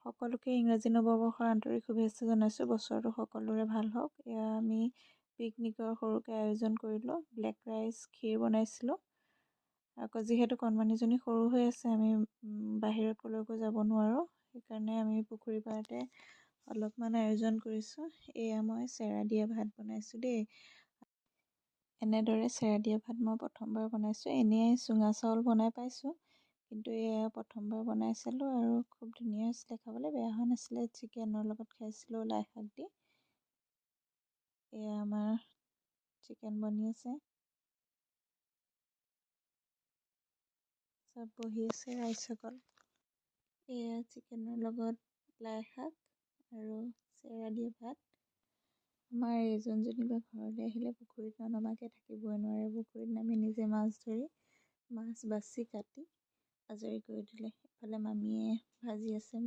সকলোকে ইংৰাজী নৱবৰ্ষৰ আন্তৰিক শুভেচ্ছা জনাইছোঁ। বছৰটো সকলোৰে ভাল হওক। এয়া আমি পিকনিকৰ সৰুকৈ আয়োজন কৰিলোঁ। ব্লেক ৰাইচ, ক্ষীৰ বনাইছিলোঁ। আকৌ যিহেতু কণমানিজনী সৰু হৈ আছে, আমি বাহিৰত ক'লৈকো যাব নোৱাৰোঁ। সেইকাৰণে আমি পুখুৰী পাৰতে অলপমান আয়োজন কৰিছোঁ। এয়া মই চেৰা দিয়া ভাত বনাইছোঁ দেই। এনেদৰে চেৰা দিয়া ভাত মই প্ৰথমবাৰ বনাইছোঁ। এনেই চুঙা চাউল বনাই পাইছোঁ, কিন্তু এয়া প্ৰথমবাৰ বনাই চালোঁ আৰু খুব ধুনীয়া হৈছিলে খাবলৈ, বেয়া হোৱা নাছিলে। চিকেনৰ লগত খাইছিলোঁ লাই শাক দি। এয়া আমাৰ চিকেন বনি আছে। চব বহি আছে ৰাইজসকল। এয়া চিকেনৰ লগত লাই শাক আৰু চেৰা দিয়া ভাত। আমাৰ এইজন যেনিবা ঘৰলৈ আহিলে পুখুৰীত ননমাকৈ থাকিবই নোৱাৰে। পুখুৰীত নামি নিজে মাছ ধৰি, মাছ বাছি কাটি আজৰি কৰি দিলে। ইফালে মামীয়ে ভাজি আছে।